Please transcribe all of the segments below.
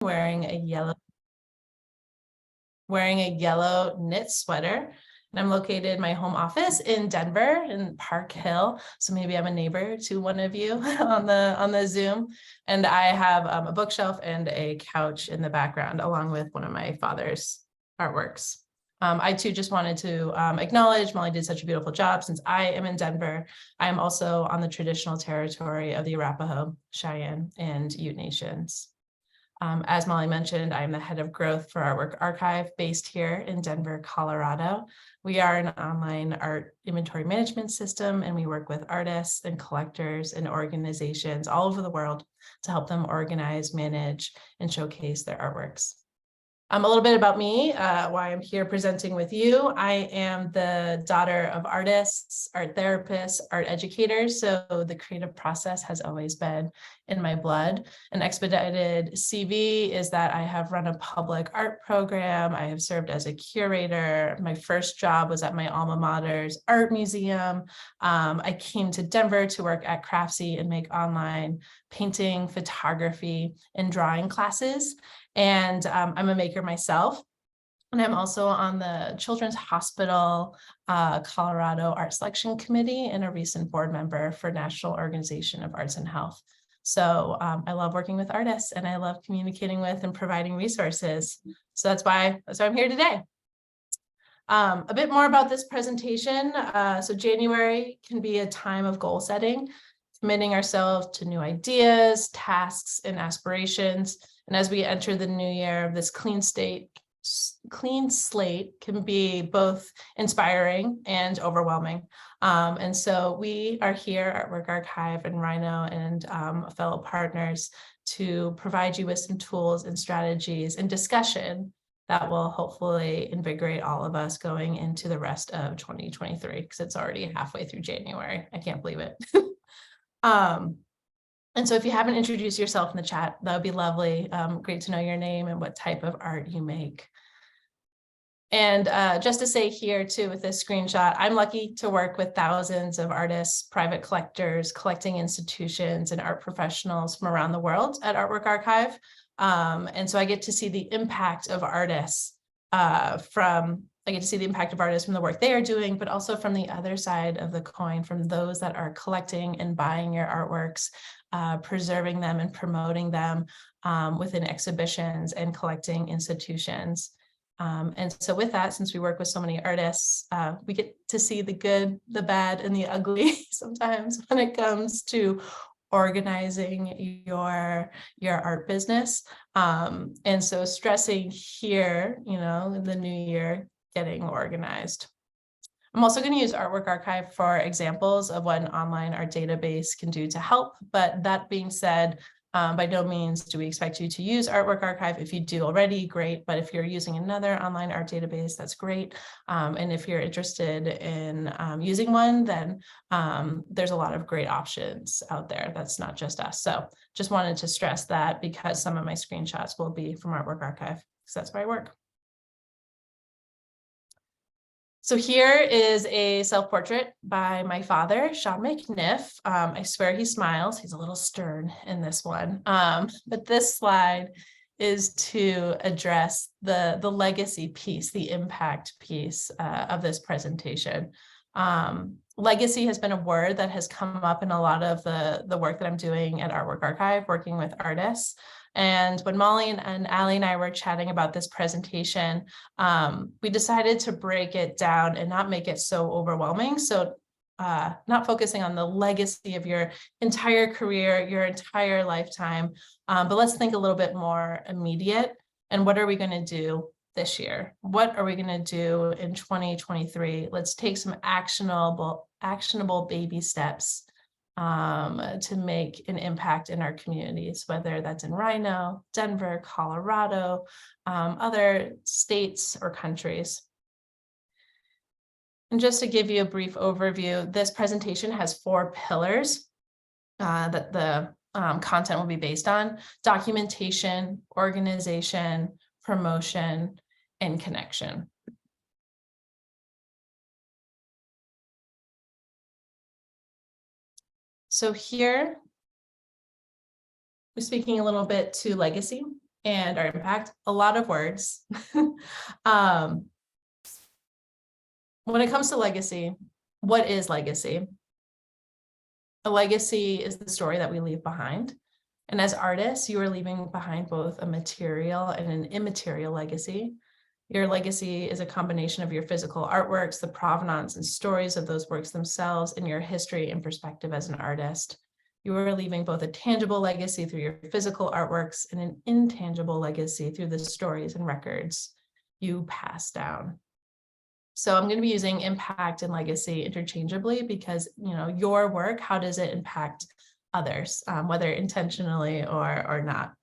wearing a yellow knit sweater. And I'm located in my home office in Denver in Park Hill. So maybe I'm a neighbor to one of you on the Zoom. And I have a bookshelf and a couch in the background, along with one of my father's artworks. I too just wanted to acknowledge Molly did such a beautiful job. Since I am in Denver, I am also on the traditional territory of the Arapaho, Cheyenne, and Ute Nations. As Molly mentioned, I'm the head of growth for Artwork Archive based here in Denver, Colorado. We are an online art inventory management system, and we work with artists and collectors and organizations all over the world to help them organize, manage, and showcase their artworks. A little bit about me, why I'm here presenting with you. I am the daughter of artists, art therapists, art educators. So the creative process has always been in my blood. An expedited CV is that I have run a public art program. I have served as a curator. My first job was at my alma mater's art museum. I came to Denver to work at Craftsy and make online painting, photography, and drawing classes. And I'm a maker myself. And I'm also on the Children's Hospital Colorado Art Selection Committee and a recent board member for National Organization of Arts and Health. So I love working with artists, and I love communicating with and providing resources. So that's why I'm here today. A bit more about this presentation. So January can be a time of goal setting, committing ourselves to new ideas, tasks, and aspirations. And as we enter the new year, this clean slate can be both inspiring and overwhelming. And so we are here at Artwork Archive and Rhino and fellow partners to provide you with some tools and strategies and discussion that will hopefully invigorate all of us going into the rest of 2023, because it's already halfway through January. I can't believe it. And so if you haven't introduced yourself in the chat, that would be lovely. Great to know your name and what type of art you make. And just to say here too, with this screenshot, I'm lucky to work with thousands of artists, private collectors, collecting institutions, and art professionals from around the world at Artwork Archive. And so I get to see the impact of artists from the work they are doing, but also from the other side of the coin, from those that are collecting and buying your artworks, preserving them and promoting them within exhibitions and collecting institutions. And so with that, since we work with so many artists, we get to see the good, the bad, and the ugly sometimes when it comes to organizing your art business. And so stressing here, in the new year, getting organized. I'm also going to use Artwork Archive for examples of what an online art database can do to help. But that being said, by no means do we expect you to use Artwork Archive. If you do already, great. But if you're using another online art database, that's great. And if you're interested in using one, then there's a lot of great options out there. That's not just us. So just wanted to stress that, because some of my screenshots will be from Artwork Archive, because that's where I work. So here is a self-portrait by my father, Sean McNiff. I swear he smiles. He's a little stern in this one. But this slide is to address the legacy piece, the impact piece of this presentation. Legacy has been a word that has come up in a lot of the work that I'm doing at Artwork Archive, working with artists. And when Molly and Allie and I were chatting about this presentation, we decided to break it down and not make it so overwhelming. So not focusing on the legacy of your entire career, your entire lifetime, but let's think a little bit more immediate. And what are we going to do this year? What are we going to do in 2023? Let's take some actionable baby steps to make an impact in our communities, whether that's in Rhino, Denver, Colorado, other states or countries. And just to give you a brief overview, this presentation has 4 pillars that the content will be based on: documentation, organization, promotion, and connection. So here, we're speaking a little bit to legacy and our impact, a lot of words. When it comes to legacy, what is legacy? A legacy is the story that we leave behind. And as artists, you are leaving behind both a material and an immaterial legacy. Your legacy is a combination of your physical artworks, the provenance and stories of those works themselves, and your history and perspective as an artist. You are leaving both a tangible legacy through your physical artworks and an intangible legacy through the stories and records you pass down. So I'm going to be using impact and legacy interchangeably because, your work, how does it impact others, whether intentionally or not?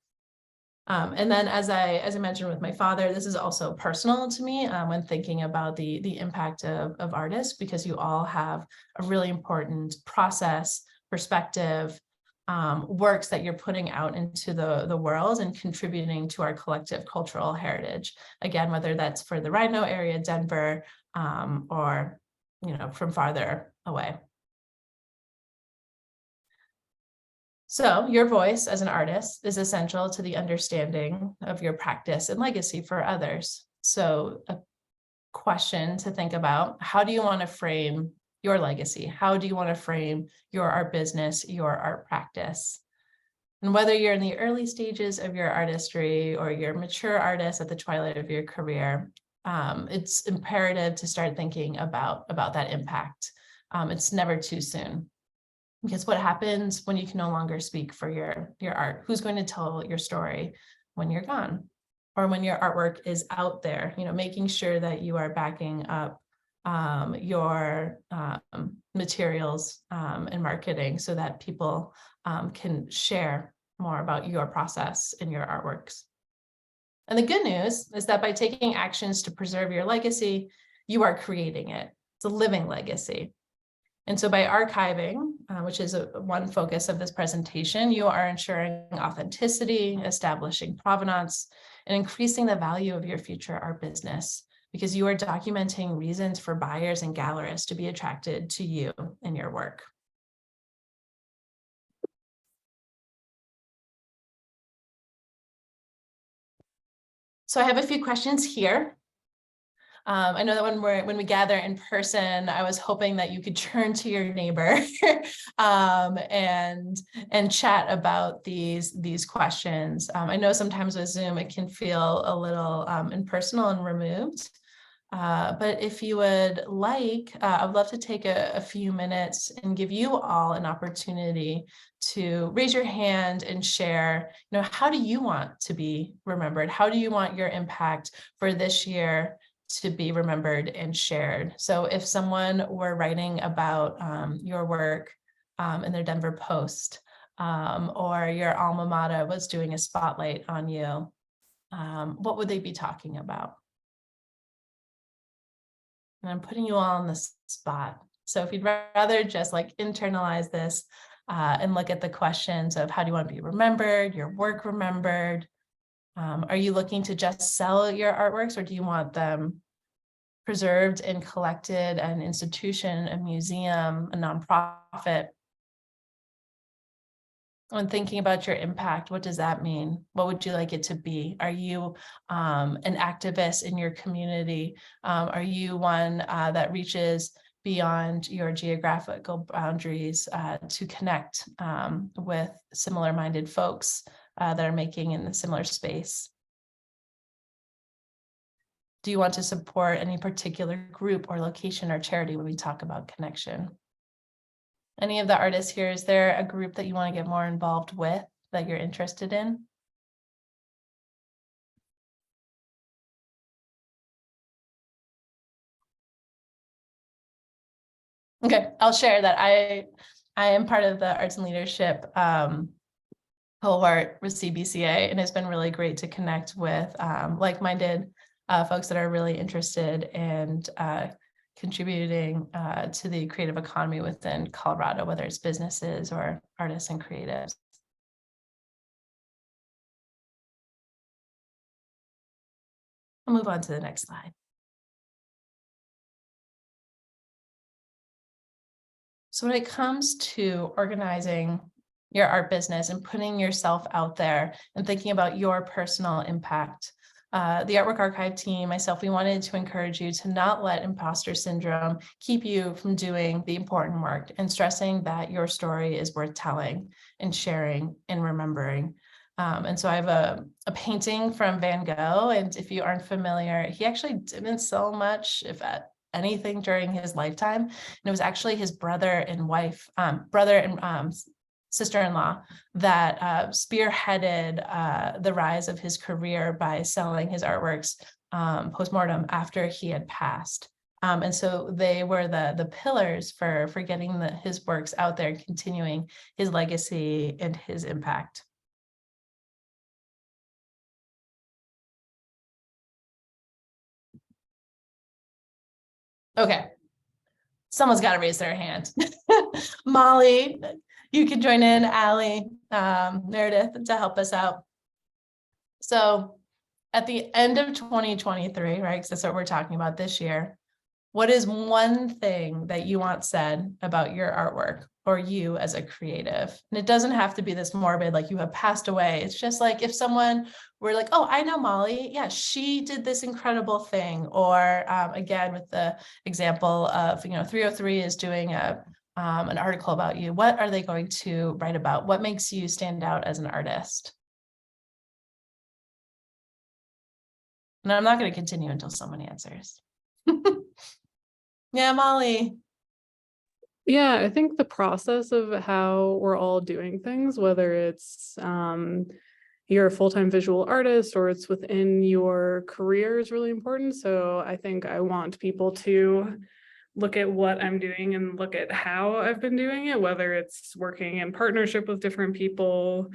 And then as I mentioned with my father, this is also personal to me when thinking about the impact of artists, because you all have a really important process, perspective, works that you're putting out into the world and contributing to our collective cultural heritage. Again, whether that's for the Rhino area, Denver, or from farther away. So your voice as an artist is essential to the understanding of your practice and legacy for others. So a question to think about: how do you want to frame your legacy? How do you want to frame your art business, your art practice? And whether you're in the early stages of your artistry or you're a mature artist at the twilight of your career, it's imperative to start thinking about that impact. It's never too soon. Because what happens when you can no longer speak for your art? Who's going to tell your story when you're gone, or when your artwork is out there? Making sure that you are backing up your materials and marketing so that people can share more about your process and your artworks. And the good news is that by taking actions to preserve your legacy, you are creating it. It's a living legacy. And so by archiving, which is one focus of this presentation, you are ensuring authenticity, establishing provenance, and increasing the value of your future art business, because you are documenting reasons for buyers and gallerists to be attracted to you and your work. So I have a few questions here. I know that when we gather in person, I was hoping that you could turn to your neighbor and chat about these questions. I know sometimes with Zoom it can feel a little impersonal and removed. But if you would like, I would love to take a few minutes and give you all an opportunity to raise your hand and share, how do you want to be remembered? How do you want your impact for this year to be remembered and shared? So if someone were writing about your work in their Denver Post, or your alma mater was doing a spotlight on you, what would they be talking about? And I'm putting you all on the spot. So if you'd rather just internalize this and look at the questions of how do you want to be remembered, your work remembered? Are you looking to just sell your artworks, or do you want them preserved and collected at an institution, a museum, a nonprofit? When thinking about your impact, what does that mean? What would you like it to be? Are you an activist in your community? Are you one that reaches beyond your geographical boundaries to connect with similar-minded folks that are making in a similar space? Do you want to support any particular group or location or charity when we talk about connection? Any of the artists here, is there a group that you want to get more involved with that you're interested in? Okay, I'll share that I am part of the Arts and Leadership cohort with CBCA, and it's been really great to connect with like-minded folks that are really interested and contributing to the creative economy within Colorado, whether it's businesses or artists and creatives. I'll move on to the next slide. So when it comes to organizing your art business and putting yourself out there and thinking about your personal impact. The Artwork Archive team, myself, we wanted to encourage you to not let imposter syndrome keep you from doing the important work and stressing that your story is worth telling and sharing and remembering. And so I have a painting from Van Gogh, and if you aren't familiar, he actually didn't sell much, if at anything, during his lifetime. And it was actually his brother and sister-in-law that spearheaded the rise of his career by selling his artworks postmortem after he had passed. And so they were the pillars for getting his works out there, continuing his legacy and his impact. Okay, someone's got to raise their hand. Molly, you can join in, Allie, Meredith, to help us out. So at the end of 2023, right, because that's what we're talking about this year, what is one thing that you want said about your artwork or you as a creative? And it doesn't have to be this morbid, like you have passed away. It's just like if someone were like, oh, I know Molly. Yeah, she did this incredible thing. Or again, with the example of, 303 is doing an article about you. What are they going to write about? What makes you stand out as an artist? And I'm not going to continue until someone answers. Yeah, Molly. Yeah, I think the process of how we're all doing things, whether it's you're a full-time visual artist or it's within your career, is really important. So I think I want people to look at what I'm doing and look at how I've been doing it, whether it's working in partnership with different people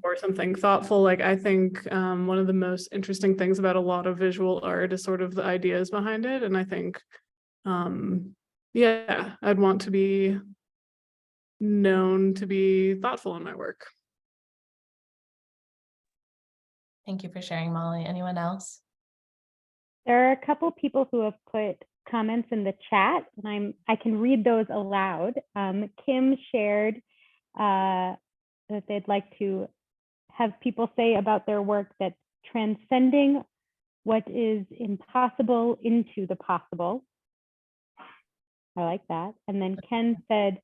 or something thoughtful. Like I think one of the most interesting things about a lot of visual art is sort of the ideas behind it. And I think yeah, I'd want to be known to be thoughtful in my work. Thank you for sharing, Molly. Anyone else? There are a couple people who have put comments in the chat, and I can read those aloud. Kim shared that they'd like to have people say about their work that transcending what is impossible into the possible. I like that. And then Ken said,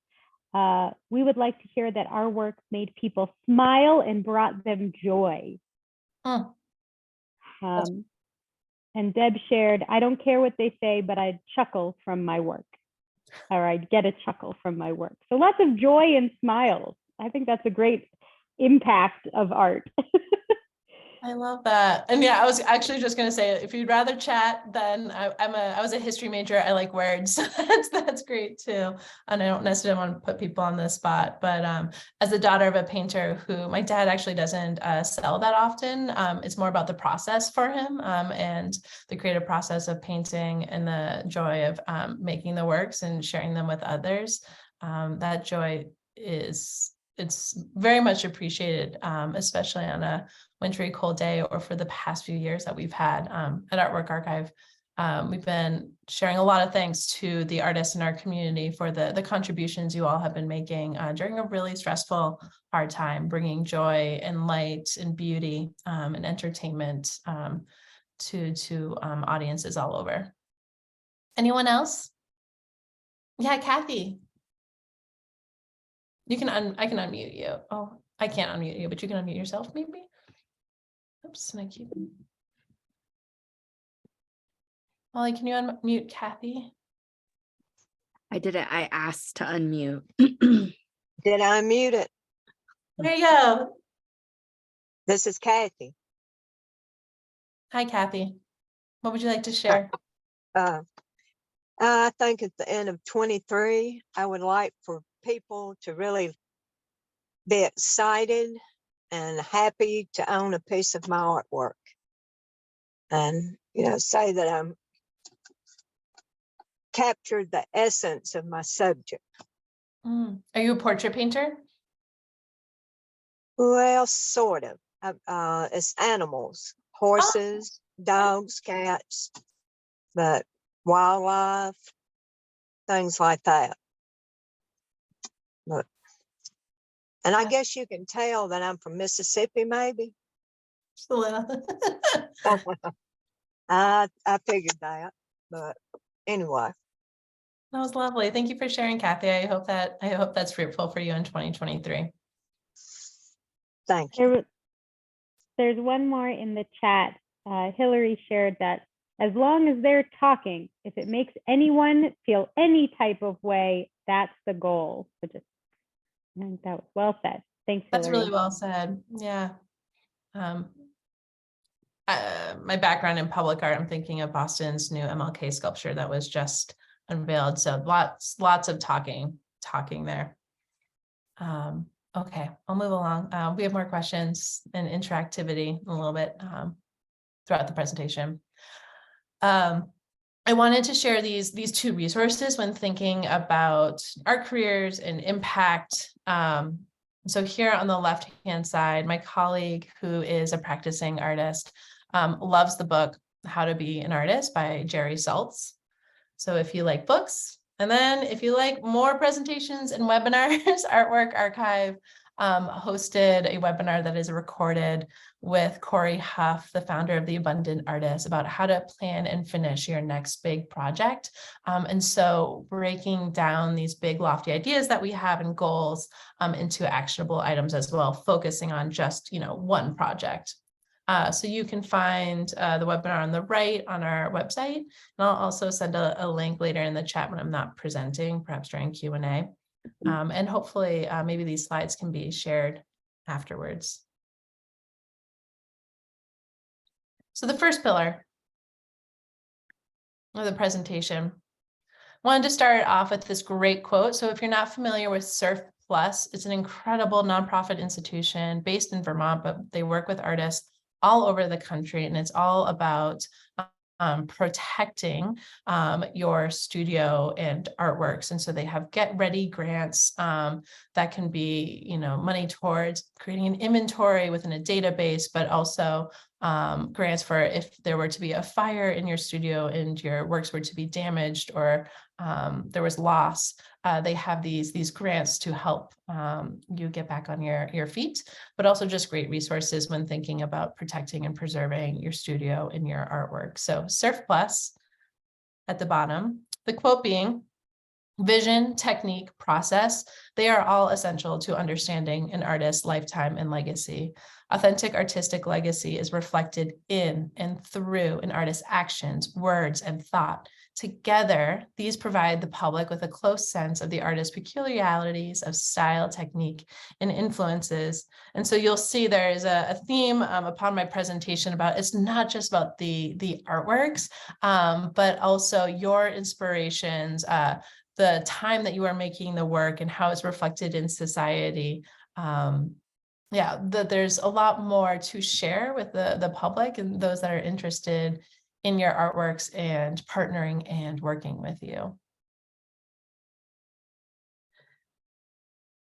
we would like to share that our work made people smile and brought them joy. And Deb shared, I don't care what they say, but I'd chuckle from my work, or I'd get a chuckle from my work. So lots of joy and smiles. I think that's a great impact of art. I love that. And yeah, I was actually just going to say, if you'd rather chat, then I was a history major. I like words. That's great too. And I don't necessarily want to put people on the spot, but as the daughter of a painter who my dad actually doesn't sell that often, it's more about the process for him and the creative process of painting and the joy of making the works and sharing them with others. That joy it's very much appreciated, especially on a wintry cold day or for the past few years that we've had at Artwork Archive. We've been sharing a lot of thanks to the artists in our community for the contributions you all have been making during a really stressful, hard time, bringing joy and light and beauty and entertainment to audiences all over. Anyone else? Yeah, Kathy. I can unmute you. Oh, I can't unmute you, but you can unmute yourself maybe. Oops, and I keep. Molly, can you unmute Kathy? I did it. I asked to unmute. Did I unmute it? There you go. This is Kathy. Hi, Kathy. What would you like to share? I think at the end of 23, I would like for people to really be excited and happy to own a piece of my artwork. And, say that I'm captured the essence of my subject. Are you a portrait painter? Well, sort of. It's animals, horses, dogs, cats, but wildlife, things like that. But And I guess you can tell that I'm from Mississippi, maybe. Just a little. I figured that, but anyway, That was lovely. Thank you for sharing, Kathy. I hope that's fruitful for you in 2023. thank you. There's one more in the chat. Hillary shared that as long as they're talking, if it makes anyone feel any type of way, that's the goal. So just, I think that was well said. Thanks, That's Hillary. really well said. Yeah. My background in public art, I'm thinking of Boston's new MLK sculpture that was just unveiled. So lots of talking there. Okay, I'll move along. We have more questions and interactivity a little bit throughout the presentation. I wanted to share these two resources when thinking about art careers and impact. So here on the left-hand side, my colleague who is a practicing artist loves the book, How to Be an Artist by Jerry Saltz. So if you like books, and then if you like more presentations and webinars, Artwork Archive hosted a webinar that is recorded with Corey Huff, the founder of The Abundant Artist, about how to plan and finish your next big project. And so breaking down these big lofty ideas that we have and goals into actionable items as well, focusing on just, one project. So you can find the webinar on the right on our website. And I'll also send a link later in the chat when I'm not presenting, perhaps during Q&A. And hopefully maybe these slides can be shared afterwards. So the first pillar of the presentation, wanted to start off with this great quote. So if you're not familiar with Surf Plus, it's an incredible nonprofit institution based in Vermont, but they work with artists all over the country, and it's all about protecting your studio and artworks. And so they have get ready grants that can be, money towards creating an inventory within a database, but also grants for if there were to be a fire in your studio and your works were to be damaged or there was loss. They have these grants to help you get back on your feet, but also just great resources when thinking about protecting and preserving your studio and your artwork. So Surf Plus at the bottom, the quote being, vision, technique, process, they are all essential to understanding an artist's lifetime and legacy. Authentic artistic legacy is reflected in and through an artist's actions, words, and thought. Together, these provide the public with a close sense of the artist's peculiarities of style, technique, and influences. And so you'll see there is a theme upon my presentation about it's not just about the artworks, but also your inspirations, the time that you are making the work and how it's reflected in society. There's a lot more to share with the public and those that are interested in your artworks and partnering and working with you.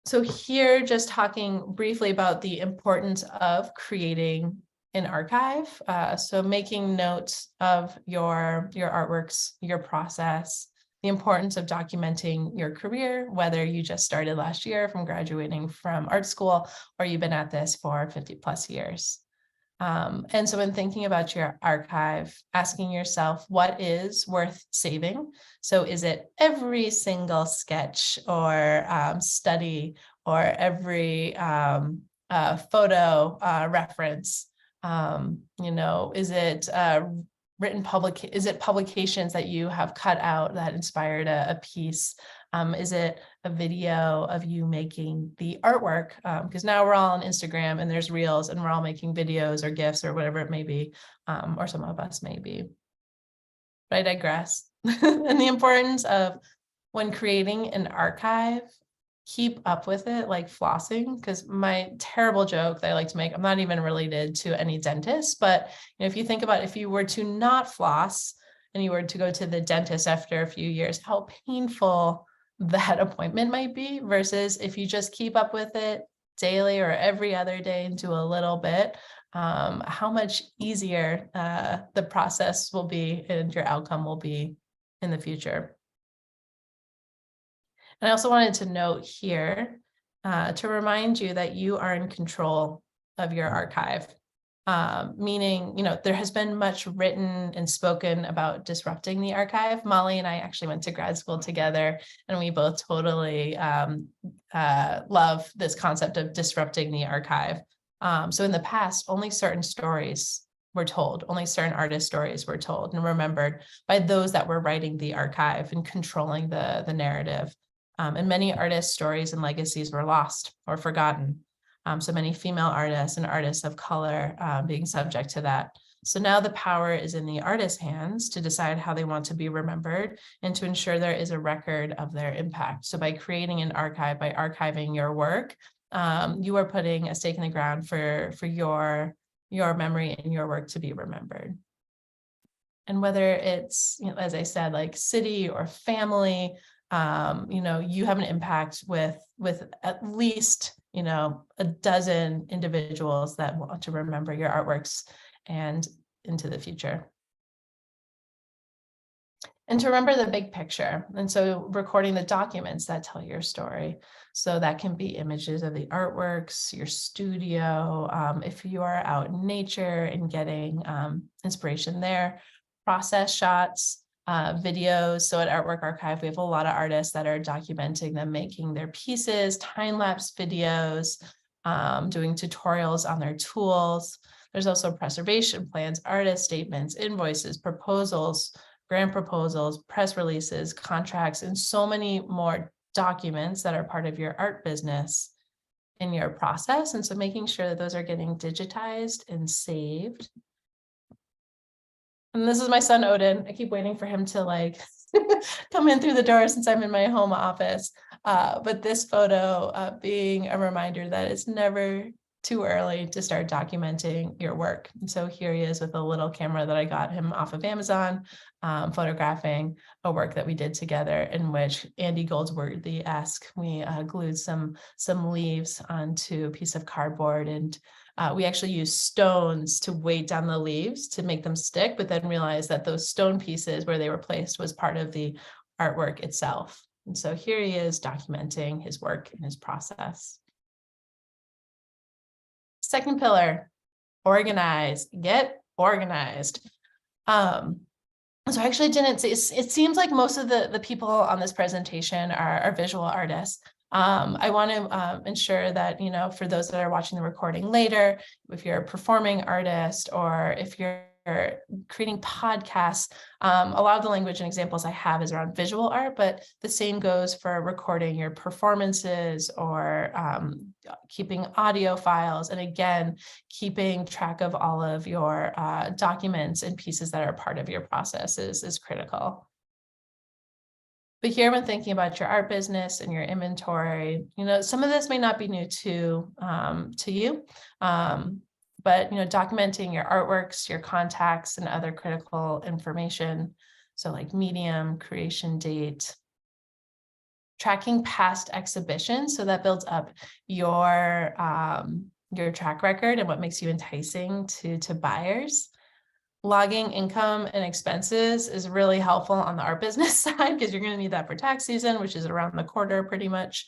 So here, just talking briefly about the importance of creating an archive. So making notes of your artworks, your process, the importance of documenting your career, whether you just started last year from graduating from art school, or you've been at this for 50 plus years. And so when thinking about your archive, asking yourself what is worth saving. So is it every single sketch or study or every photo reference? Is it is it publications that you have cut out that inspired a piece? Is it a video of you making the artwork? Because now we're all on Instagram and there's reels and we're all making videos or GIFs or whatever it may be, or some of us may be. But I digress. And the importance of when creating an archive, keep up with it like flossing, because my terrible joke that I like to make, I'm not even related to any dentist, but if you think about if you were to not floss and you were to go to the dentist after a few years, how painful that appointment might be versus if you just keep up with it daily or every other day and do a little bit, how much easier the process will be and your outcome will be in the future. And I also wanted to note here to remind you that you are in control of your archive. Meaning, there has been much written and spoken about disrupting the archive. Molly and I actually went to grad school together, and we both totally love this concept of disrupting the archive. So in the past, only certain stories were told, only certain artist stories were told and remembered by those that were writing the archive and controlling the narrative. And many artists' stories and legacies were lost or forgotten. So many female artists and artists of color being subject to that. So now the power is in the artist's hands to decide how they want to be remembered and to ensure there is a record of their impact. So by creating an archive, by archiving your work, you are putting a stake in the ground for your memory and your work to be remembered. And whether it's, as I said, like city or family, you have an impact with at least, a dozen individuals that want to remember your artworks and into the future. And to remember the big picture. And so recording the documents that tell your story. So that can be images of the artworks, your studio, if you are out in nature and getting inspiration there, process shots, videos. So at Artwork Archive, we have a lot of artists that are documenting them making their pieces, time-lapse videos, doing tutorials on their tools. There's also preservation plans, artist statements, invoices, proposals, grant proposals, press releases, contracts, and so many more documents that are part of your art business in your process. And so making sure that those are getting digitized and saved. And this is my son, Odin. I keep waiting for him to come in through the door since I'm in my home office. But this photo being a reminder that it's never too early to start documenting your work. And so here he is with a little camera that I got him off of Amazon, photographing a work that we did together in which Andy Goldsworthy-esque, we glued some leaves onto a piece of cardboard, and we actually used stones to weight down the leaves to make them stick, but then realized that those stone pieces where they were placed was part of the artwork itself. And so here he is documenting his work and his process. Second pillar, organize, get organized. So I actually didn't say, it seems like most of the people on this presentation are visual artists. I want to ensure that, for those that are watching the recording later, if you're a performing artist or if you're creating podcasts, a lot of the language and examples I have is around visual art, but the same goes for recording your performances or keeping audio files. And again, keeping track of all of your documents and pieces that are part of your process is critical. But here, when thinking about your art business and your inventory, some of this may not be new to you, but documenting your artworks, your contacts, and other critical information. So like medium, creation date, tracking past exhibitions. So that builds up your track record and what makes you enticing to buyers. Logging income and expenses is really helpful on the art business side because you're going to need that for tax season, which is around the quarter pretty much.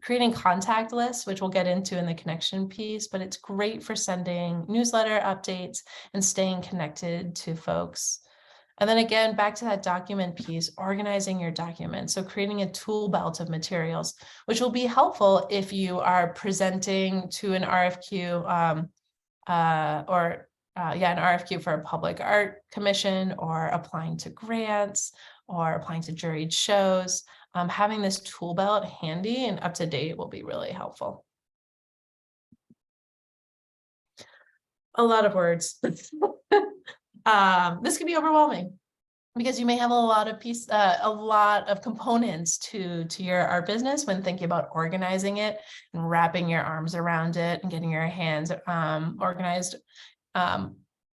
Creating contact lists, which we'll get into in the connection piece, but it's great for sending newsletter updates and staying connected to folks. And then again, back to that document piece, organizing your documents. So creating a tool belt of materials, which will be helpful if you are presenting to an RFQ an RFQ for a public art commission or applying to grants or applying to juried shows. Having this tool belt handy and up to date will be really helpful. A lot of words. This can be overwhelming because you may have a lot of components to your art business when thinking about organizing it and wrapping your arms around it and getting your hands organized.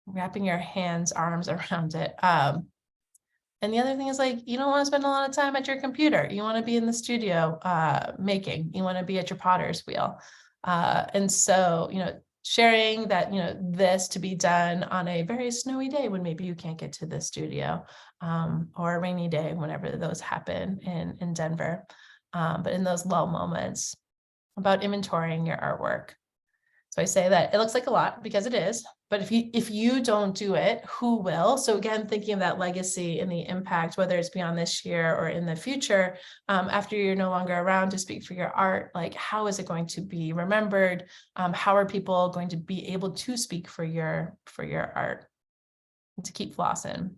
Wrapping your arms around it. And the other thing is you don't want to spend a lot of time at your computer. You want to be in the studio making, you want to be at your potter's wheel. And so, sharing that, this to be done on a very snowy day when maybe you can't get to the studio or a rainy day, whenever those happen in Denver. But in those lull moments, about inventorying your artwork. So I say that it looks like a lot because it is, but if you don't do it, who will? So again, thinking of that legacy and the impact, whether it's beyond this year or in the future, after you're no longer around to speak for your art, like how is it going to be remembered? How are people going to be able to speak for your art and to keep flossing?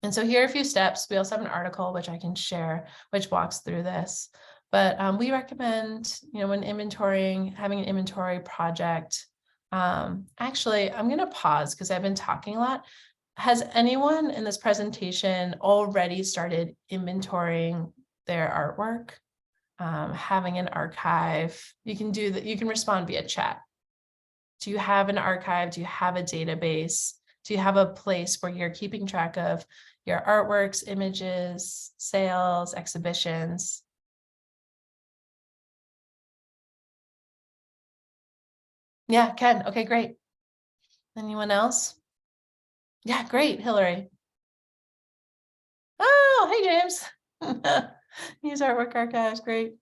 And so here are a few steps. We also have an article which I can share, which walks through this. But we recommend, when inventorying, having an inventory project. Actually, I'm going to pause because I've been talking a lot. Has anyone in this presentation already started inventorying their artwork? Having an archive? You can do that. You can respond via chat. Do you have an archive? Do you have a database? Do you have a place where you're keeping track of your artworks, images, sales, exhibitions? Yeah, Ken. Okay, great. Anyone else? Yeah, great, Hillary. Oh, hey, James. Use artwork archives, great.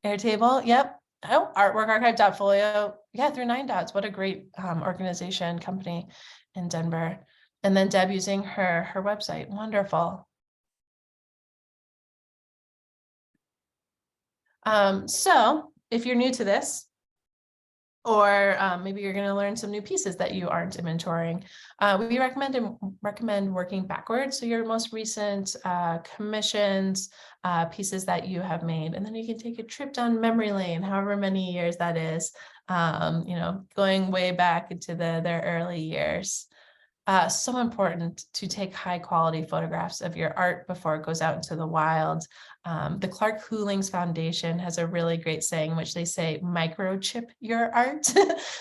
Airtable, yep. Oh, artworkarchive.folio. Yeah, through 9dots. What a great organization, company in Denver. And then Deb using her website. Wonderful. So if you're new to this, or maybe you're going to learn some new pieces that you aren't inventorying, we recommend working backwards. So your most recent commissions, pieces that you have made, and then you can take a trip down memory lane, however many years that is, going way back into their early years. So important to take high quality photographs of your art before it goes out into the wild. The Clark Hoolings Foundation has a really great saying, in which they say, microchip your art.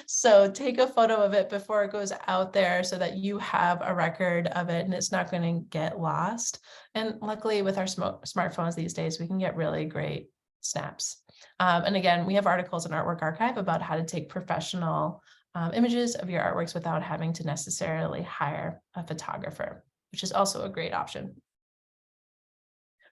So take a photo of it before it goes out there so that you have a record of it and it's not going to get lost. And luckily with our smartphones these days, we can get really great snaps. And again, we have articles in Artwork Archive about how to take professional images of your artworks without having to necessarily hire a photographer, which is also a great option.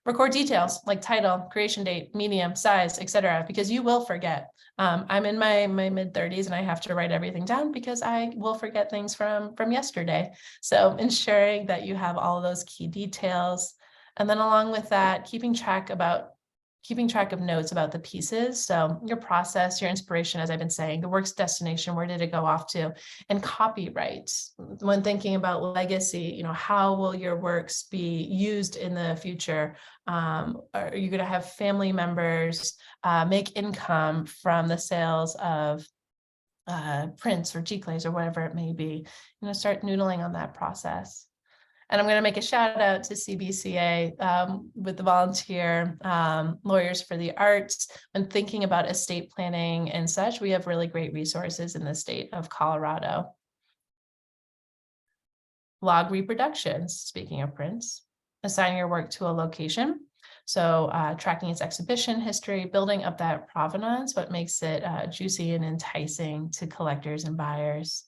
Record details like title, creation date, medium, size, etc., because you will forget. I'm in my mid-30s and I have to write everything down because I will forget things from yesterday. So ensuring that you have all of those key details. And then along with that, keeping track of notes about the pieces. So your process, your inspiration, as I've been saying, the work's destination, where did it go off to? And copyright. When thinking about legacy, how will your works be used in the future? Are you going to have family members make income from the sales of prints or giclées or whatever it may be? Start noodling on that process. And I'm going to make a shout out to CBCA with the volunteer lawyers for the arts. When thinking about estate planning and such, we have really great resources in the state of Colorado. Log reproductions, speaking of prints, assign your work to a location. So tracking its exhibition history, building up that provenance, what makes it juicy and enticing to collectors and buyers.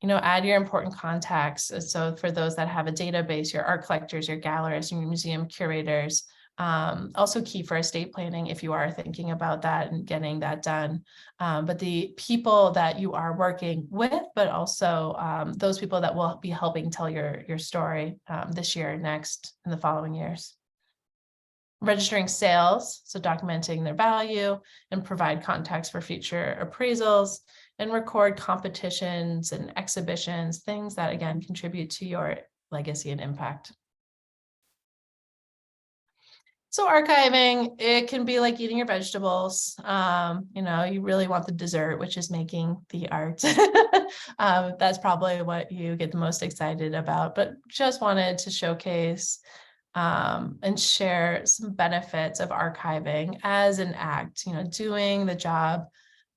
Add your important contacts. So for those that have a database, your art collectors, your gallerists, your museum curators, also key for estate planning if you are thinking about that and getting that done. But the people that you are working with, but also those people that will be helping tell your story this year, next, and the following years. Registering sales, so documenting their value and provide contacts for future appraisals, and record competitions and exhibitions, things that, again, contribute to your legacy and impact. So archiving, it can be like eating your vegetables. You really want the dessert, which is making the art. That's probably what you get the most excited about, but just wanted to showcase and share some benefits of archiving as an act, doing the job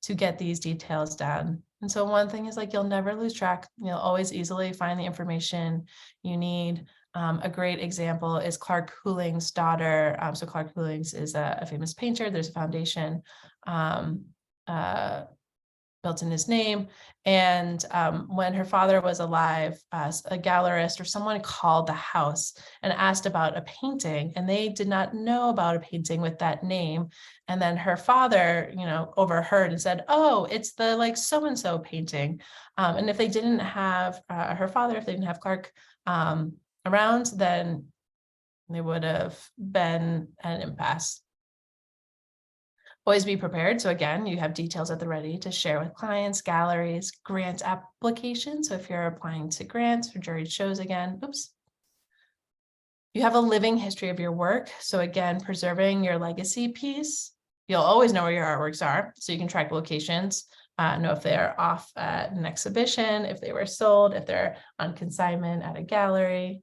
to get these details done. And so one thing is you'll never lose track. You'll always easily find the information you need. A great example is Clark Hoolings' daughter. So Clark Hoolings is a famous painter. There's a foundation built in his name. And when her father was alive, a gallerist or someone called the house and asked about a painting, and they did not know about a painting with that name. And then her father, overheard and said, "Oh, it's the like so-and-so painting." And if they didn't have her father, if they didn't have Clark around, then they would have been at an impasse. Always be prepared. So again, you have details at the ready to share with clients, galleries, grant applications. So if you're applying to grants or juried shows again, you have a living history of your work. So again, preserving your legacy piece. You'll always know where your artworks are, so you can track locations, know if they're off at an exhibition, if they were sold, if they're on consignment at a gallery.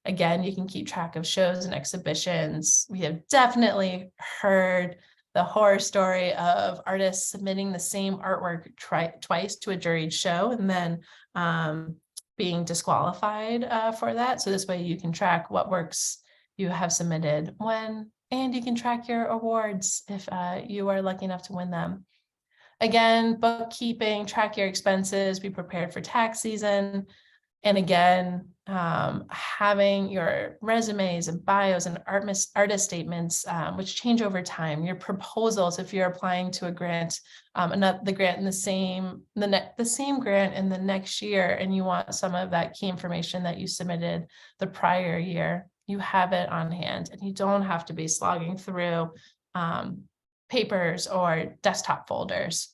Again, you can keep track of shows and exhibitions. We have definitely heard the horror story of artists submitting the same artwork twice to a juried show and then being disqualified for that. So this way you can track what works you have submitted when, and you can track your awards if you are lucky enough to win them. Again, bookkeeping, track your expenses, be prepared for tax season. And again, having your resumes and bios and artist statements, which change over time, your proposals, if you're applying to a grant, the grant in the same grant in the next year, and you want some of that key information that you submitted the prior year, you have it on hand, and you don't have to be slogging through papers or desktop folders.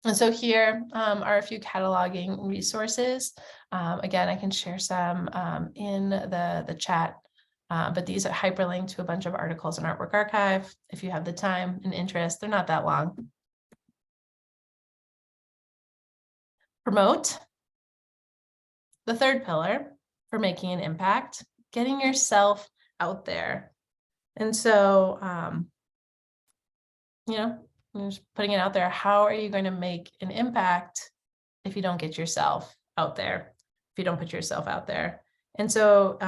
And so here are a few cataloging resources. Again, I can share some in the chat, but these are hyperlinked to a bunch of articles in Artwork Archive. If you have the time and interest, they're not that long. Promote. The third pillar for making an impact, getting yourself out there. And so, just putting it out there. How are you going to make an impact if you don't get yourself out there, if you don't put yourself out there? And so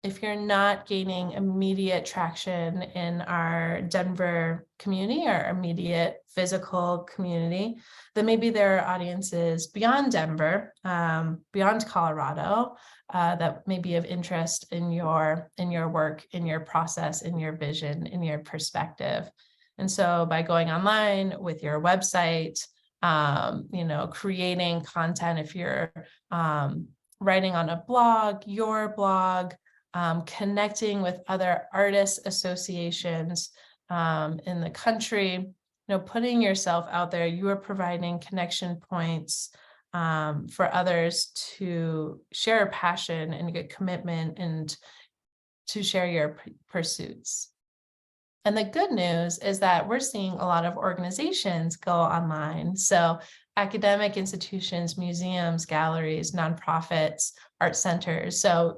if you're not gaining immediate traction in our Denver community, our immediate physical community, then maybe there are audiences beyond Denver, beyond Colorado, that may be of interest in your work, in your process, in your vision, in your perspective. And so by going online with your website, creating content, if you're writing on a blog, your blog, connecting with other artist associations in the country, putting yourself out there, you are providing connection points for others to share a passion and get commitment and to share your pursuits. And the good news is that we're seeing a lot of organizations go online. So academic institutions, museums, galleries, nonprofits, art centers. So,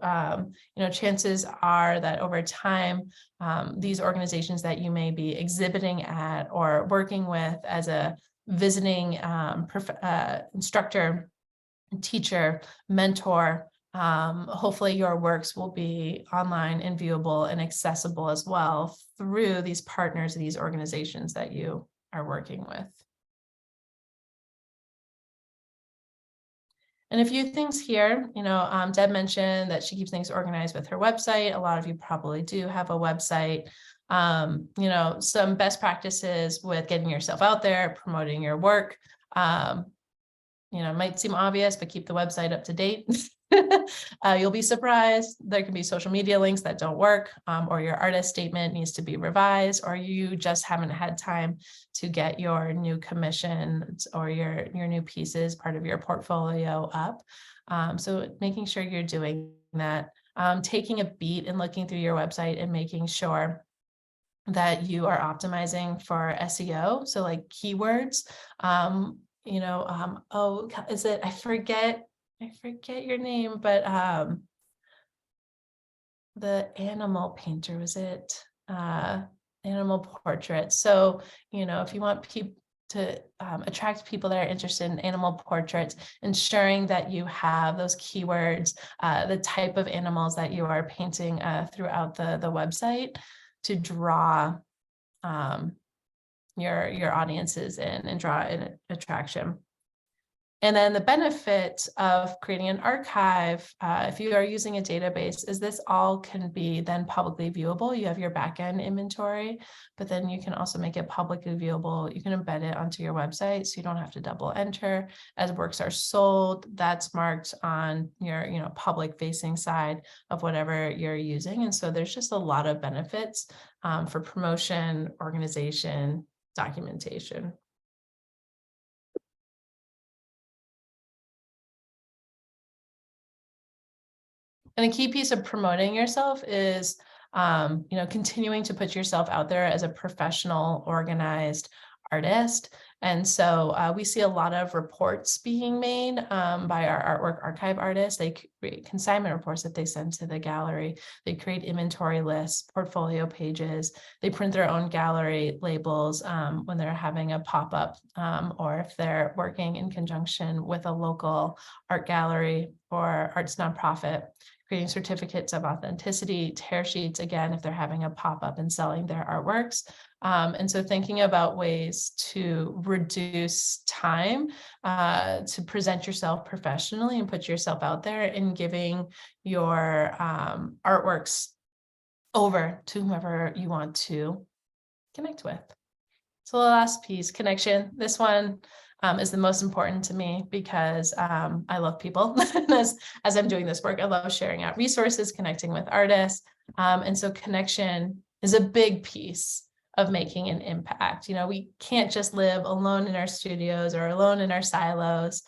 chances are that over time, these organizations that you may be exhibiting at or working with as a visiting instructor, teacher, mentor, hopefully your works will be online and viewable and accessible as well through these partners, these organizations that you are working with. And a few things here, Deb mentioned that she keeps things organized with her website. A lot of you probably do have a website. Some best practices with getting yourself out there, promoting your work. It might seem obvious, but keep the website up to date. You'll be surprised. There can be social media links that don't work, or your artist statement needs to be revised, or you just haven't had time to get your new commissions or your new pieces, part of your portfolio up. So making sure you're doing that, taking a beat and looking through your website and making sure that you are optimizing for SEO. So like keywords, is it, I forget your name, but the animal painter, was it animal portrait? So, if you want people to attract people that are interested in animal portraits, ensuring that you have those keywords, the type of animals that you are painting throughout the website to draw your audiences in and draw in attraction. And then the benefit of creating an archive, if you are using a database, is this all can be then publicly viewable. You have your backend inventory, but then you can also make it publicly viewable. You can embed it onto your website, so you don't have to double enter. As works are sold, that's marked on your public facing side of whatever you're using. And so there's just a lot of benefits for promotion, organization, documentation. And a key piece of promoting yourself is, continuing to put yourself out there as a professional, organized artist. And so we see a lot of reports being made by our artwork archive artists. They create consignment reports that they send to the gallery. They create inventory lists, portfolio pages. They print their own gallery labels when they're having a pop-up, or if they're working in conjunction with a local art gallery or arts nonprofit, creating certificates of authenticity, tear sheets, again, if they're having a pop-up and selling their artworks. And so thinking about ways to reduce time to present yourself professionally and put yourself out there, and giving your artworks over to whomever you want to connect with. So the last piece, connection. This one is the most important to me because I love people. as I'm doing this work, I love sharing out resources, connecting with artists. And so connection is a big piece of making an impact. We can't just live alone in our studios or alone in our silos.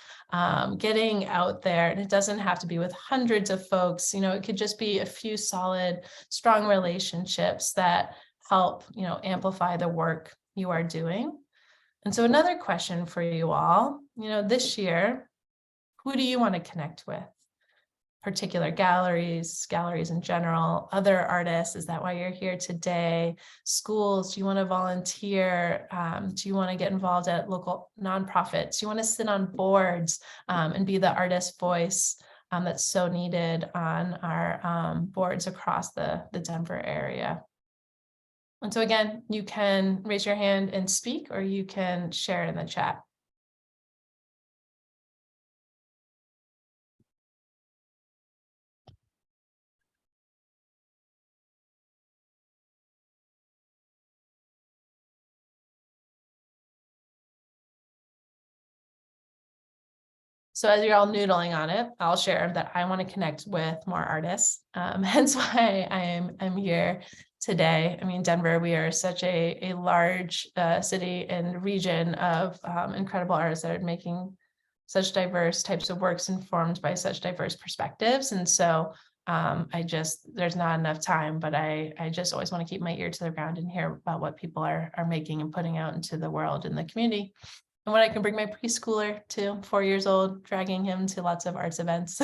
Getting out there, and it doesn't have to be with hundreds of folks. It could just be a few solid, strong relationships that help, amplify the work you are doing. And so another question for you all, this year, who do you want to connect with? Particular galleries in general, other artists, is that why you're here today? Schools, do you want to volunteer? Do you want to get involved at local nonprofits? Do you want to sit on boards and be the artist voice that's so needed on our boards across the Denver area? And so again, you can raise your hand and speak, or you can share it in the chat. So as you're all noodling on it, I'll share that I want to connect with more artists. Hence why I'm here today. I mean, Denver, we are such a large city and region of incredible artists that are making such diverse types of works informed by such diverse perspectives. And so there's not enough time, but I just always want to keep my ear to the ground and hear about what people are making and putting out into the world and the community. And when I can bring my preschooler to 4 years old, dragging him to lots of arts events.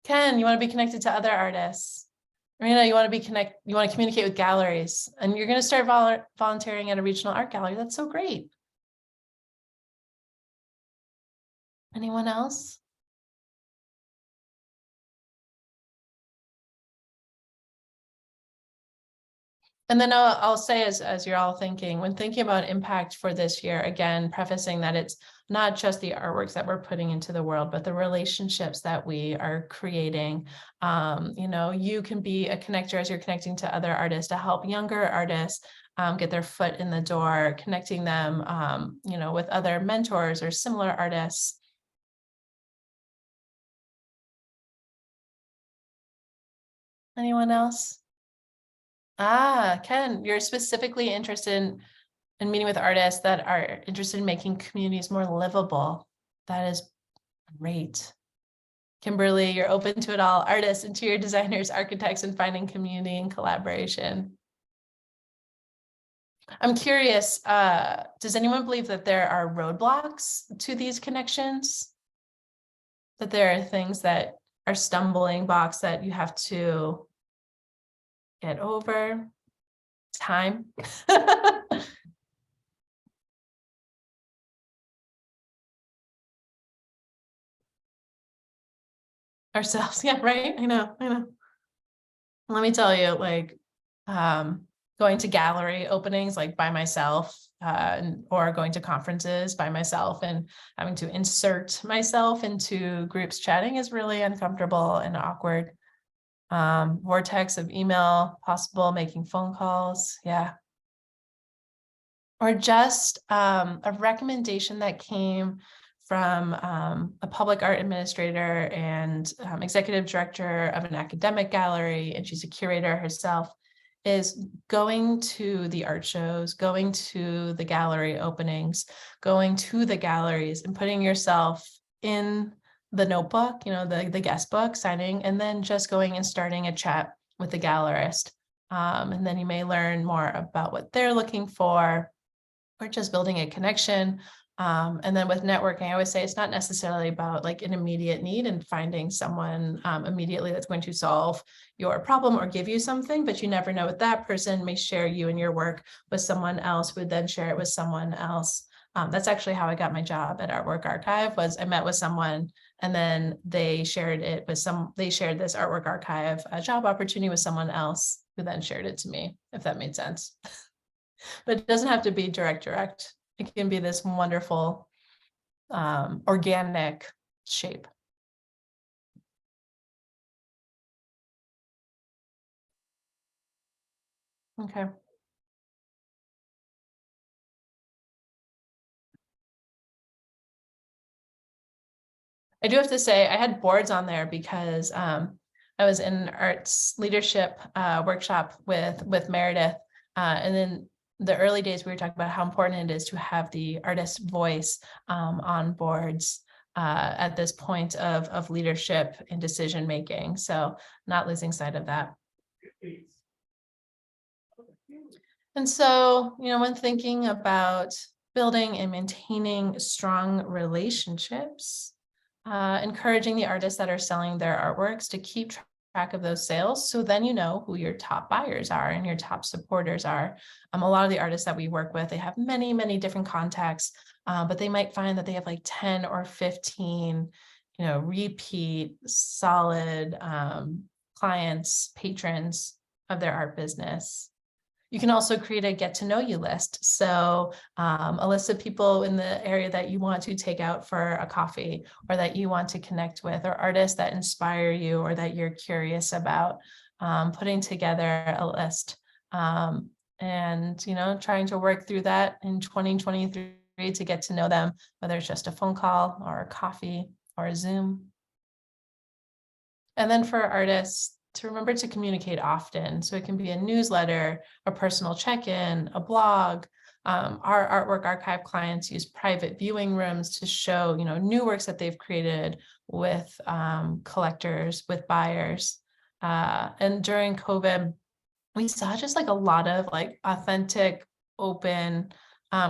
Ken, you want to be connected to other artists. Marina, you want to communicate with galleries, and you're going to start volunteering at a regional art gallery. That's so great. Anyone else? And then I'll say, as you're all thinking, when thinking about impact for this year, again, prefacing that it's not just the artworks that we're putting into the world, but the relationships that we are creating. You can be a connector as you're connecting to other artists to help younger artists get their foot in the door, connecting them, with other mentors or similar artists. Anyone else? Ken, you're specifically interested in meeting with artists that are interested in making communities more livable. That is great. Kimberly, you're open to it all. Artists, interior designers, architects, and finding community and collaboration. I'm curious, does anyone believe that there are roadblocks to these connections? That there are things that are stumbling blocks that you have to get over? Time. Ourselves. Yeah, right. I know. Let me tell you, going to gallery openings like by myself, or going to conferences by myself and having to insert myself into groups chatting is really uncomfortable and awkward. Vortex of email, possible making phone calls. Yeah. Or just a recommendation that came from a public art administrator and executive director of an academic gallery, and she's a curator herself, is going to the art shows, going to the gallery openings, going to the galleries and putting yourself in the notebook, the guest book, signing, and then just going and starting a chat with the gallerist. And then you may learn more about what they're looking for, or just building a connection. And then with networking, I always say it's not necessarily about like an immediate need and finding someone immediately that's going to solve your problem or give you something, but you never know what that person may share you and your work with someone else who would then share it with someone else. That's actually how I got my job at Artwork Archive. Was I met with someone and then they shared it with they shared this Artwork Archive job opportunity with someone else who then shared it to me, if that made sense. But it doesn't have to be direct. It can be this wonderful organic shape. Okay. I do have to say I had boards on there because I was in an arts leadership workshop with Meredith, and then the early days we were talking about how important it is to have the artist's voice on boards at this point of leadership and decision making. So not losing sight of that. And so, when thinking about building and maintaining strong relationships, encouraging the artists that are selling their artworks to keep track of those sales. So then you know who your top buyers are and your top supporters are. A lot of the artists that we work with, they have many, many different contacts, but they might find that they have like 10 or 15, repeat solid clients, patrons of their art business. You can also create a get to know you list. So a list of people in the area that you want to take out for a coffee, or that you want to connect with, or artists that inspire you or that you're curious about, putting together a list and, trying to work through that in 2023 to get to know them, whether it's just a phone call or a coffee or a Zoom. And then for artists, to remember to communicate often. So it can be a newsletter, a personal check-in, a blog. Our Artwork Archive clients use private viewing rooms to show, new works that they've created with collectors, with buyers. And during COVID, we saw just like a lot of like authentic, open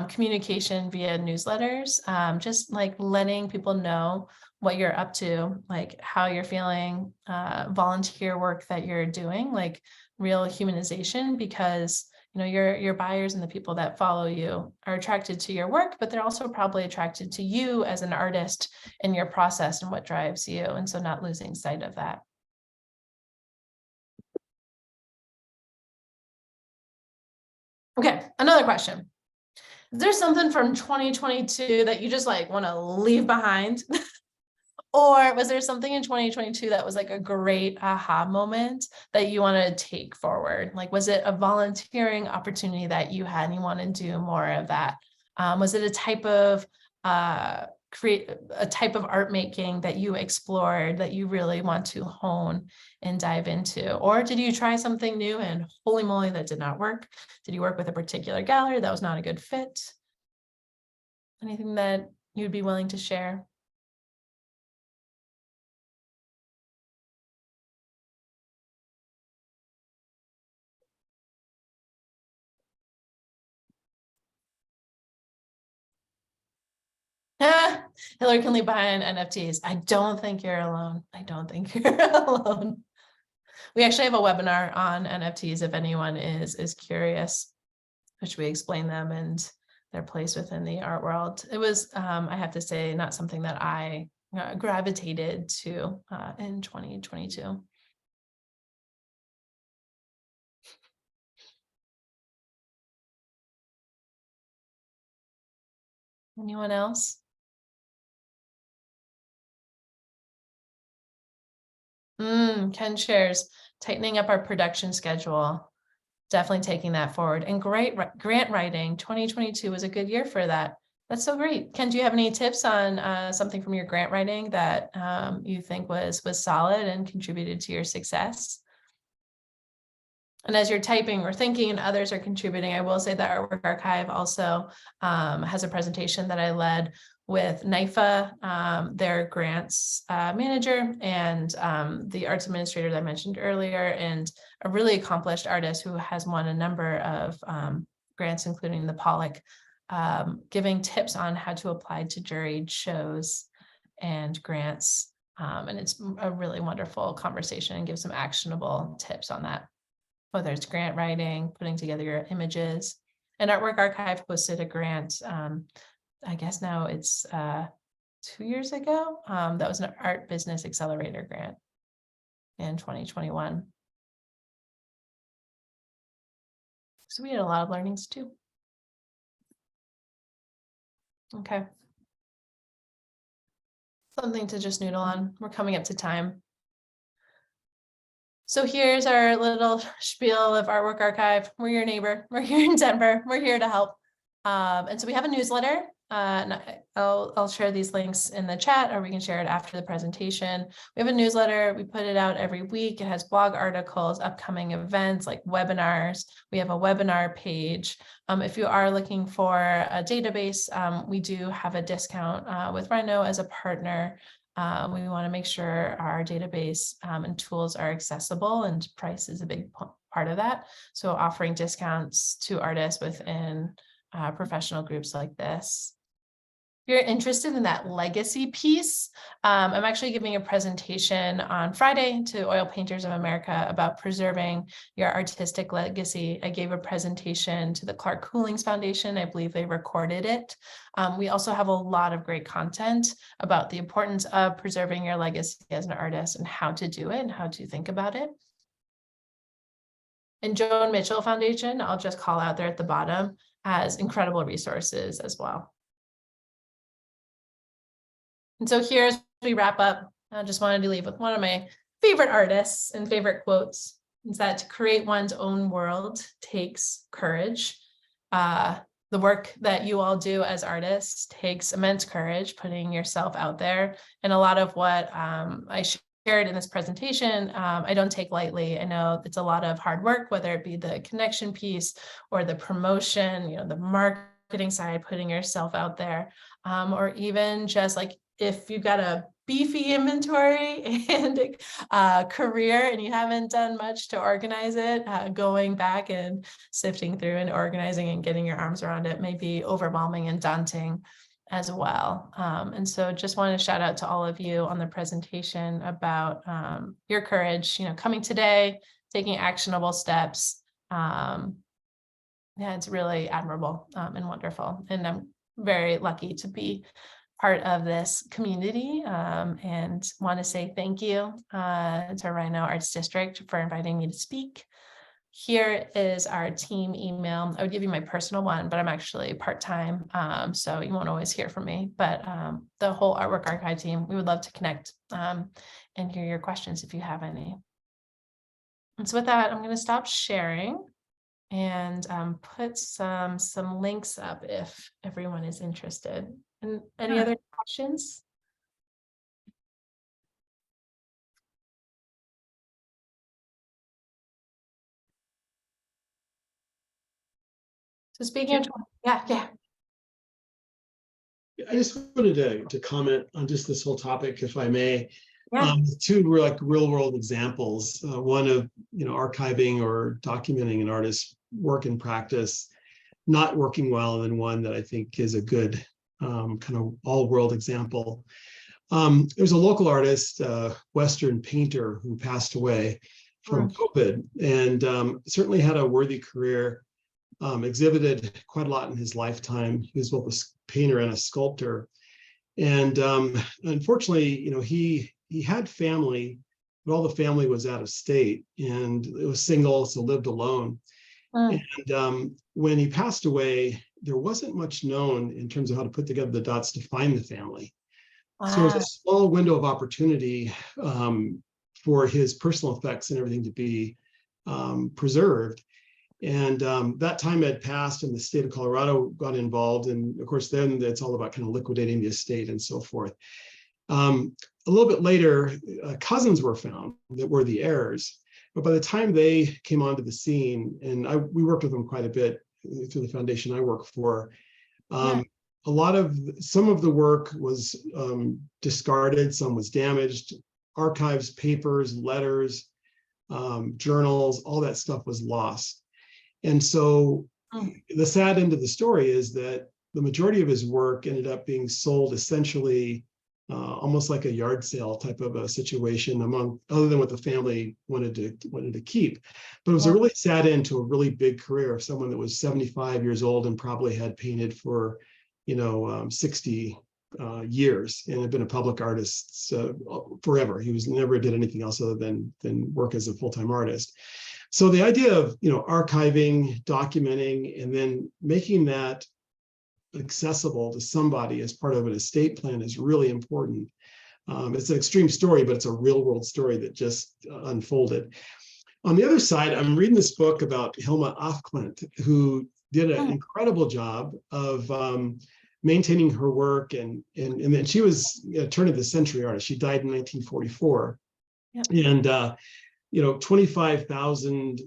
communication via newsletters, just like letting people know what you're up to, like how you're feeling, volunteer work that you're doing, like real humanization, because your buyers and the people that follow you are attracted to your work, but they're also probably attracted to you as an artist and your process and what drives you. And so not losing sight of that. Okay, another question. Is there something from 2022 that you just like want to leave behind? Or was there something in 2022 that was like a great aha moment that you want to take forward? Like, was it a volunteering opportunity that you had and you want to do more of that? Was it a type of art making that you explored that you really want to hone and dive into? Or did you try something new and holy moly, that did not work? Did you work with a particular gallery that was not a good fit? Anything that you'd be willing to share? Hillary can leave behind NFTs. I don't think you're alone. I don't think you're alone. We actually have a webinar on NFTs if anyone is curious, which we explain them and their place within the art world. It was, I have to say, not something that I gravitated to in 2022. Anyone else? Ken shares, tightening up our production schedule. Definitely taking that forward. And great grant writing. 2022 was a good year for that. That's so great. Ken, do you have any tips on something from your grant writing that you think was solid and contributed to your success? And as you're typing or thinking and others are contributing, I will say that our Artwork Archive also has a presentation that I led with NIFA, their grants manager, and the arts administrator that I mentioned earlier, and a really accomplished artist who has won a number of grants, including the Pollock, giving tips on how to apply to juried shows and grants. And it's a really wonderful conversation and gives some actionable tips on that, whether it's grant writing, putting together your images. And Artwork Archive posted a grant, I guess now it's 2 years ago. That was an Art Business Accelerator grant in 2021. So we had a lot of learnings too. Okay. Something to just noodle on. We're coming up to time. So here's our little spiel of Artwork Archive. We're your neighbor. We're here in Denver. We're here to help. And so we have a newsletter. And I'll share these links in the chat, or we can share it after the presentation. We have a newsletter. We put it out every week. It has blog articles, upcoming events like webinars. We have a webinar page. If you are looking for a database, we do have a discount with Rhino as a partner. We want to make sure our database and tools are accessible, and price is a big part of that. So offering discounts to artists within professional groups like this. If you're interested in that legacy piece, I'm actually giving a presentation on Friday to Oil Painters of America about preserving your artistic legacy. I gave a presentation to the Clark Coolings Foundation. I believe they recorded it. We also have a lot of great content about the importance of preserving your legacy as an artist and how to do it and how to think about it. And Joan Mitchell Foundation, I'll just call out there at the bottom, has incredible resources as well. And so here, as we wrap up, I just wanted to leave with one of my favorite artists and favorite quotes, is that to create one's own world takes courage. The work that you all do as artists takes immense courage, putting yourself out there. And a lot of what I shared in this presentation, I don't take lightly. I know it's a lot of hard work, whether it be the connection piece or the promotion, the marketing side, putting yourself out there, or even just like if you've got a beefy inventory and a career and you haven't done much to organize it, going back and sifting through and organizing and getting your arms around it may be overwhelming and daunting as well. And so just want to shout out to all of you on the presentation about your courage, coming today, taking actionable steps. Yeah, it's really admirable and wonderful. And I'm very lucky to be part of this community and want to say thank you to Rhino Arts District for inviting me to speak. Here is our team email. I would give you my personal one, but I'm actually part-time, so you won't always hear from me. But the whole Artwork Archive team, we would love to connect and hear your questions if you have any. And so with that, I'm going to stop sharing and put some links up if everyone is interested. And any other questions? So speaking of, yeah. I just wanted to comment on just this whole topic, if I may. Yeah. Two were like real world examples. One of archiving or documenting an artist's work in practice not working well, and then one that I think is a good kind of all world example. There's a local artist, Western painter, who passed away from COVID, and certainly had a worthy career. Exhibited quite a lot in his lifetime. He was both a painter and a sculptor. And unfortunately, he had family, but all the family was out of state, and it was single, so lived alone. And when he passed away, there wasn't much known in terms of how to put together the dots to find the family. So it was Wow. a small window of opportunity for his personal effects and everything to be preserved. And that time had passed and the state of Colorado got involved. And of course, then it's all about kind of liquidating the estate and so forth. A little bit later, cousins were found that were the heirs. But by the time they came onto the scene, and we worked with them quite a bit through the foundation I work for, some of the work was discarded, some was damaged. Archives, papers, letters, journals, all that stuff was lost. And so the sad end of the story is that the majority of his work ended up being sold essentially almost like a yard sale type of a situation other than what the family wanted to keep. But it was a really sad end to a really big career of someone that was 75 years old and probably had painted for 60 years and had been a public artist forever. He never did anything else other than work as a full-time artist. So the idea of archiving, documenting, and then making that accessible to somebody as part of an estate plan is really important. It's an extreme story, but it's a real world story that just unfolded. On the other side, I'm reading this book about Hilma af Klint, who did an incredible job of maintaining her work, and then she was a turn of the century artist. She died in 1944, and 25,000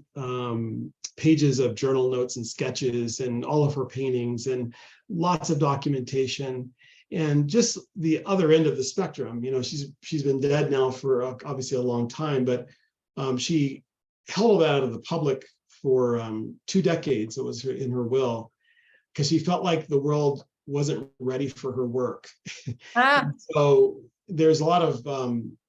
pages of journal notes and sketches, and all of her paintings, and lots of documentation. And just the other end of the spectrum, she's been dead now for obviously a long time, but she held out of the public for 2 decades. It was in her will, because she felt like the world wasn't ready for her work. So there's a lot of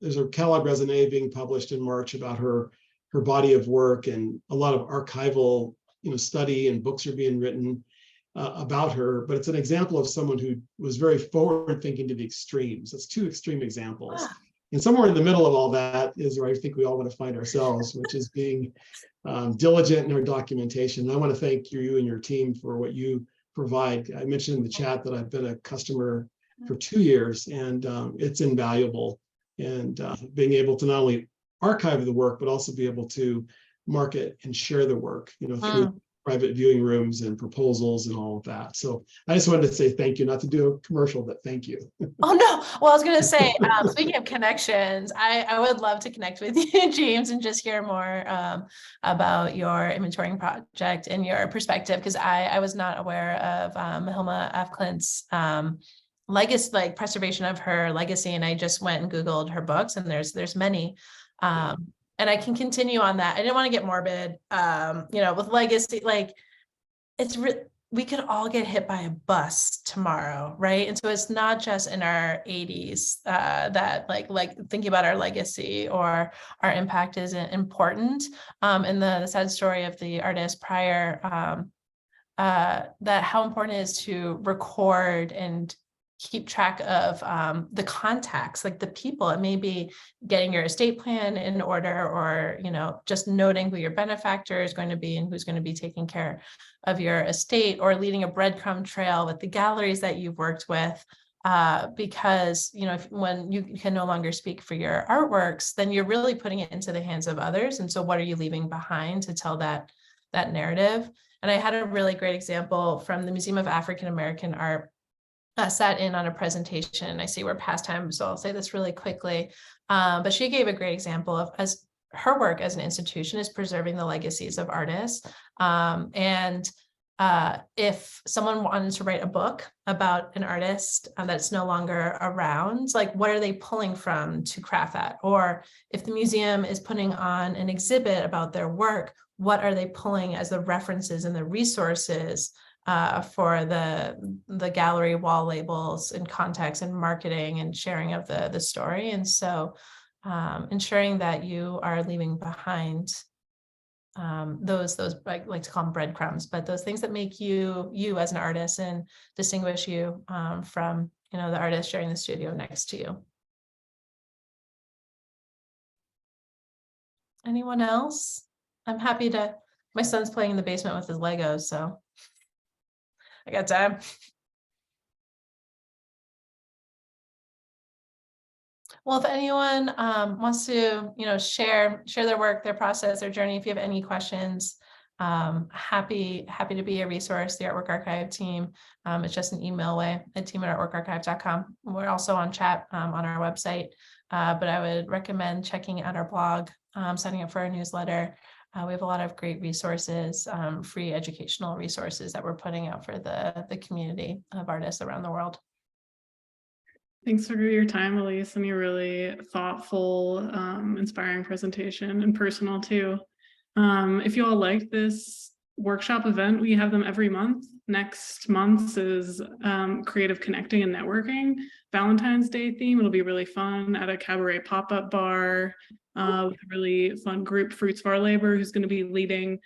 there's a catalog raisonné being published in March about her body of work, and a lot of archival study, and books are being written about her. But it's an example of someone who was very forward thinking to the extremes. That's 2 extreme examples. And somewhere in the middle of all that is where I think we all want to find ourselves, which is being diligent in our documentation. And I want to thank you and your team for what you provide. I mentioned in the chat that I've been a customer for 2 years, and it's invaluable. And being able to not only archive the work, but also be able to market and share the work, through private viewing rooms and proposals and all of that. So I just wanted to say thank you, not to do a commercial, but thank you. Oh, no. Well, I was going to say, speaking of connections, I would love to connect with you, James, and just hear more about your inventorying project and your perspective, because I was not aware of Hilma af Klint's legacy, like preservation of her legacy. And I just went and Googled her books, and there's many. And I can continue on that. I didn't want to get morbid, with legacy, like we could all get hit by a bus tomorrow, right? And so it's not just in our 80s that like thinking about our legacy or our impact is important. And the sad story of the artist prior, that how important it is to record and keep track of the contacts, like the people. It may be getting your estate plan in order, or just noting who your benefactor is going to be and who's going to be taking care of your estate, or leading a breadcrumb trail with the galleries that you've worked with, because when you can no longer speak for your artworks, then you're really putting it into the hands of others. And so what are you leaving behind to tell that narrative? And I had a really great example from the Museum of African American Art. Sat in on a presentation. I see we're past time, so I'll say this really quickly. But she gave a great example of as her work as an institution is preserving the legacies of artists. And if someone wanted to write a book about an artist that's no longer around, like what are they pulling from to craft that? Or if the museum is putting on an exhibit about their work, what are they pulling as the references and the resources for the gallery wall labels and context and marketing and sharing of the story? And so ensuring that you are leaving behind those I like to call them breadcrumbs, but those things that make you as an artist and distinguish you from the artist sharing the studio next to you. Anyone else? I'm happy to. My son's playing in the basement with his Legos, so I got time. Well, if anyone wants to, share their work, their process, their journey, if you have any questions, happy to be a resource. The Artwork Archive team, it's just an email away at team@artworkarchive.com. We're also on chat on our website, but I would recommend checking out our blog, signing up for our newsletter. We have a lot of great resources, free educational resources that we're putting out for the community of artists around the world. Thanks for your time, Elise, and your really thoughtful, inspiring presentation, and personal too. If you all like this workshop event, we have them every month. Next month's is creative connecting and networking, Valentine's Day theme. It'll be really fun at a cabaret pop-up bar with a really fun group, Fruits of Our Labor, who's going to be leading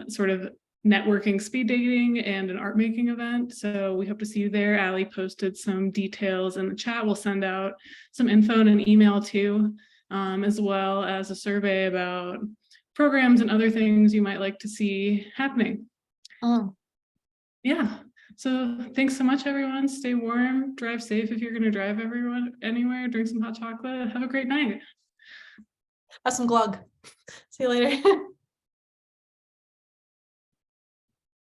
sort of networking, speed dating, and an art making event. So we hope to see you there. Allie posted some details in the chat. We'll send out some info in an email too, as well as a survey about programs and other things you might like to see happening. Yeah, so thanks so much, everyone. Stay warm, drive safe if you're going to drive anywhere, drink some hot chocolate. Have a great night. Have some glug. See you later.